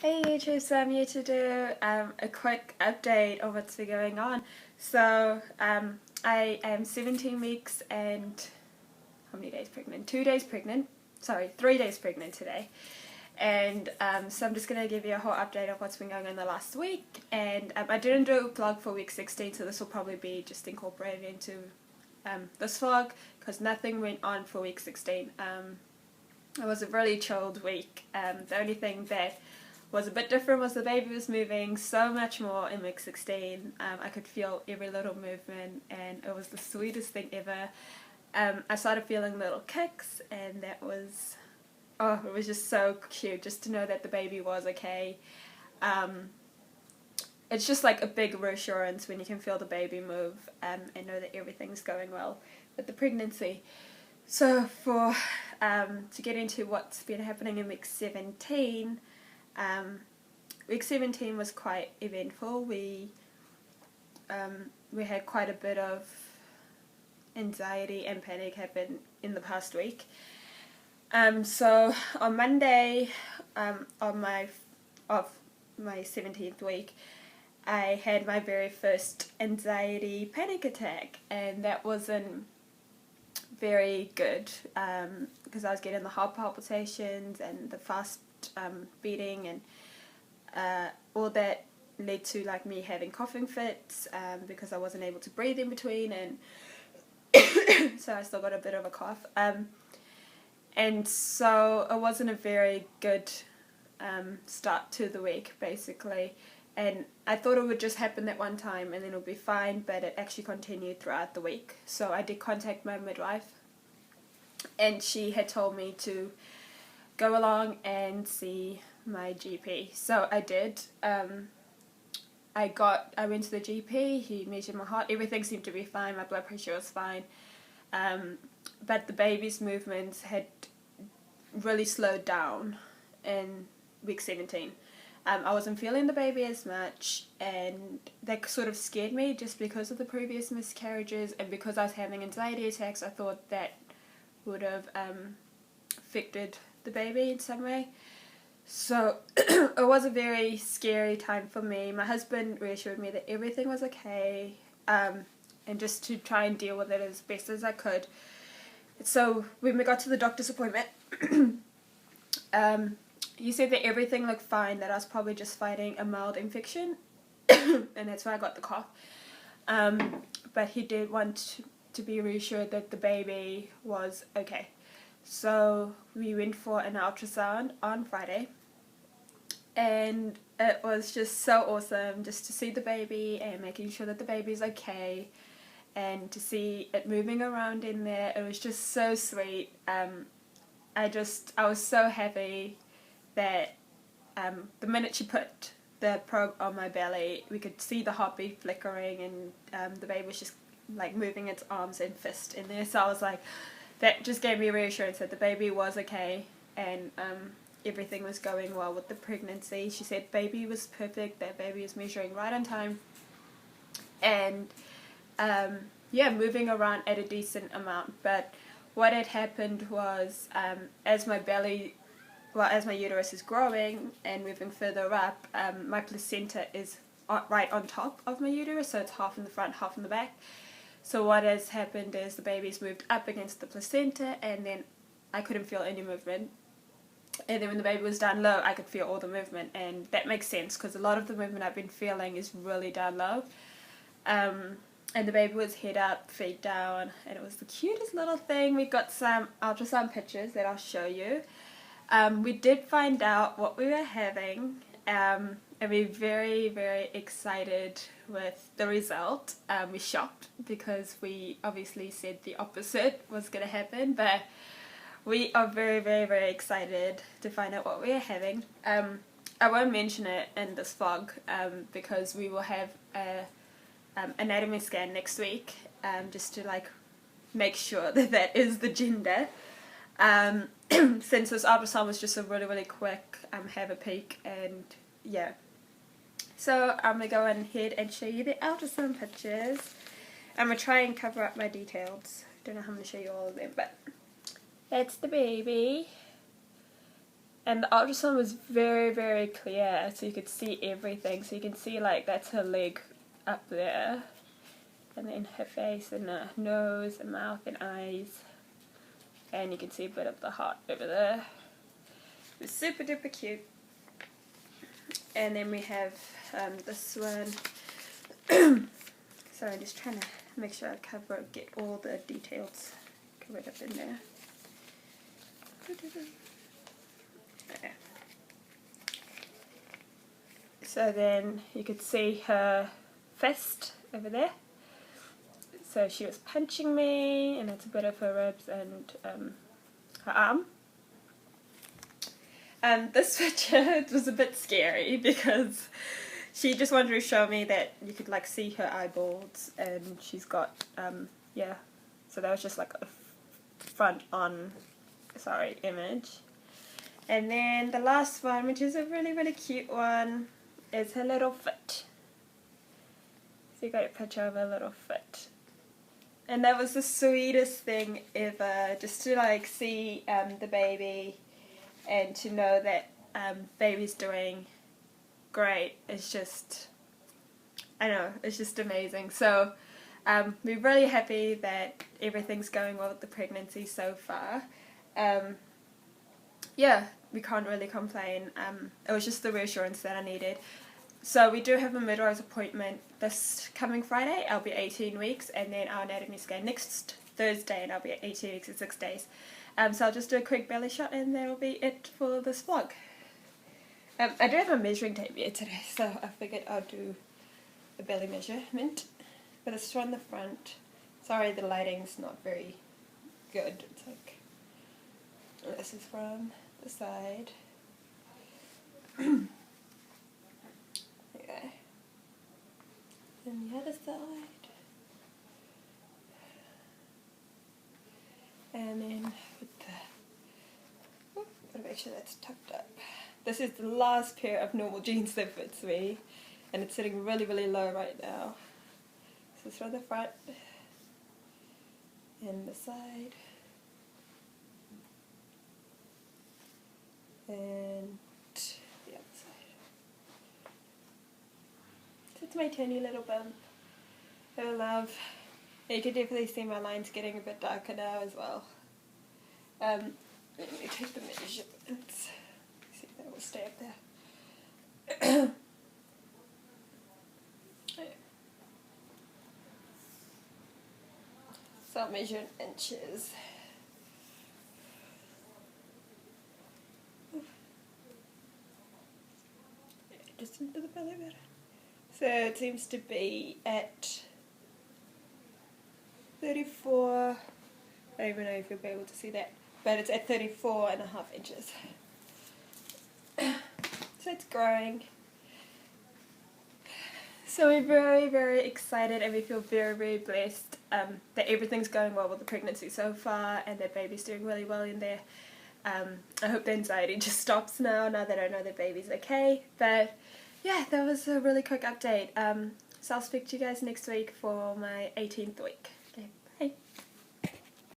Hey YouTube, so I'm here to do a quick update of what's been going on. So I am 17 weeks and how many days pregnant? 2 days pregnant. Sorry, 3 days pregnant today. And so I'm just going to give you a whole update of what's been going on the last week. And I didn't do a vlog for week 16, so this will probably be just incorporated into this vlog because nothing went on for week 16. It was a really chilled week. The only thing that was a bit different was the baby was moving so much more in week 16. I could feel every little movement and it was the sweetest thing ever. I started feeling little kicks and that was, oh, it was just so cute just to know that the baby was okay. It's just like a big reassurance when you can feel the baby move and know that everything's going well with the pregnancy. So for to get into what's been happening in week 17, week 17 was quite eventful. We had quite a bit of anxiety and panic happen in the past week. So on Monday of my 17th week, I had my very first anxiety panic attack, and that wasn't very good because I was getting the heart palpitations and the fast beating, and all that led to like me having coughing fits because I wasn't able to breathe in between, and so I still got a bit of a cough, and so it wasn't a very good start to the week basically. And I thought it would just happen that one time and then it'll be fine, but it actually continued throughout the week. So I did contact my midwife, and she had told me to go along and see my GP. So I did. I went to the GP, he measured my heart, everything seemed to be fine, my blood pressure was fine. But the baby's movements had really slowed down in week 17. I wasn't feeling the baby as much, and that sort of scared me just because of the previous miscarriages, and because I was having anxiety attacks. I thought that would have affected the baby in some way. So it was a very scary time for me. My husband reassured me that everything was okay, and just to try and deal with it as best as I could. So when we got to the doctor's appointment, he said that everything looked fine, that I was probably just fighting a mild infection, and that's why I got the cough. But he did want to be reassured that the baby was okay. So we went for an ultrasound on Friday, and it was just so awesome just to see the baby and making sure that the baby's okay, and to see it moving around in there. It was just so sweet. I was so happy that the minute she put the probe on my belly, we could see the heartbeat flickering, and the baby was just like moving its arms and fist in there. So I was like, that just gave me reassurance that the baby was okay, and everything was going well with the pregnancy. She said baby was perfect, that baby was measuring right on time, and yeah, moving around at a decent amount. But what had happened was, as my uterus is growing and moving further up, my placenta is right on top of my uterus, so it's half in the front, half in the back. So what has happened is the baby's moved up against the placenta, and then I couldn't feel any movement. And then when the baby was down low, I could feel all the movement, and that makes sense because a lot of the movement I've been feeling is really down low. And the baby was head up, feet down, and it was the cutest little thing. We've got some ultrasound pictures that I'll show you. We did find out what we were having, and we're very, very excited with the result. We're shocked because we obviously said the opposite was going to happen, but we are very, very, very excited to find out what we are having. I won't mention it in this vlog because we will have a anatomy scan next week, just to like make sure that that is the gender. Since this ultrasound was just a really, really quick have a peek, and yeah. So I'm going to go ahead and show you the ultrasound pictures. I'm going to try and cover up my details. Don't know how I'm going to show you all of them, but that's the baby. And the ultrasound was very, very clear, so you could see everything. So you can see, like, that's her leg up there, and then her face and her nose and mouth and eyes, and you can see a bit of the heart over there. It was super duper cute. And then we have this one. Sorry, I'm just trying to make sure I get all the details covered up in there. Okay. So then you could see her fist over there. So she was punching me, and that's a bit of her ribs and her arm. This picture was a bit scary because she just wanted to show me that you could like see her eyeballs, and she's got yeah. So that was just like a front on, sorry, image. And then the last one, which is a really, really cute one, is her little foot. So you got a picture of her little foot. And that was the sweetest thing ever, just to like see the baby and to know that baby's doing great. It's just, I know, it's just amazing. So we're really happy that everything's going well with the pregnancy so far. Yeah, we can't really complain. It was just the reassurance that I needed. So we do have a midwife appointment this coming Friday. I'll be 18 weeks, and then our anatomy scan next Thursday, and I'll be at 18 weeks and 6 days. So I'll just do a quick belly shot, and that'll be it for this vlog. I do have a measuring tape here today, so I figured I'll do a belly measurement. But it's from the front. Sorry, the lighting's not very good. It's like, this is from the side. Okay. And the other side. And then with the, gotta make sure that's tucked up. This is the last pair of normal jeans that fits me, and it's sitting really, really low right now. So it's from the front and the side. And the other side. So it's my tiny little bump. Oh love. You can definitely see my lines getting a bit darker now as well. Let me take the measurements. See if that will stay up there. So I'll measure in inches. Just into the belly button. So it seems to be at 34, I don't even know if you'll be able to see that, but it's at 34.5 inches. So it's growing. So we're very, very excited, and we feel very, very blessed that everything's going well with the pregnancy so far, and that baby's doing really well in there. I hope the anxiety just stops now that I know the baby's okay. But yeah, that was a really quick update. So I'll speak to you guys next week for my 18th week.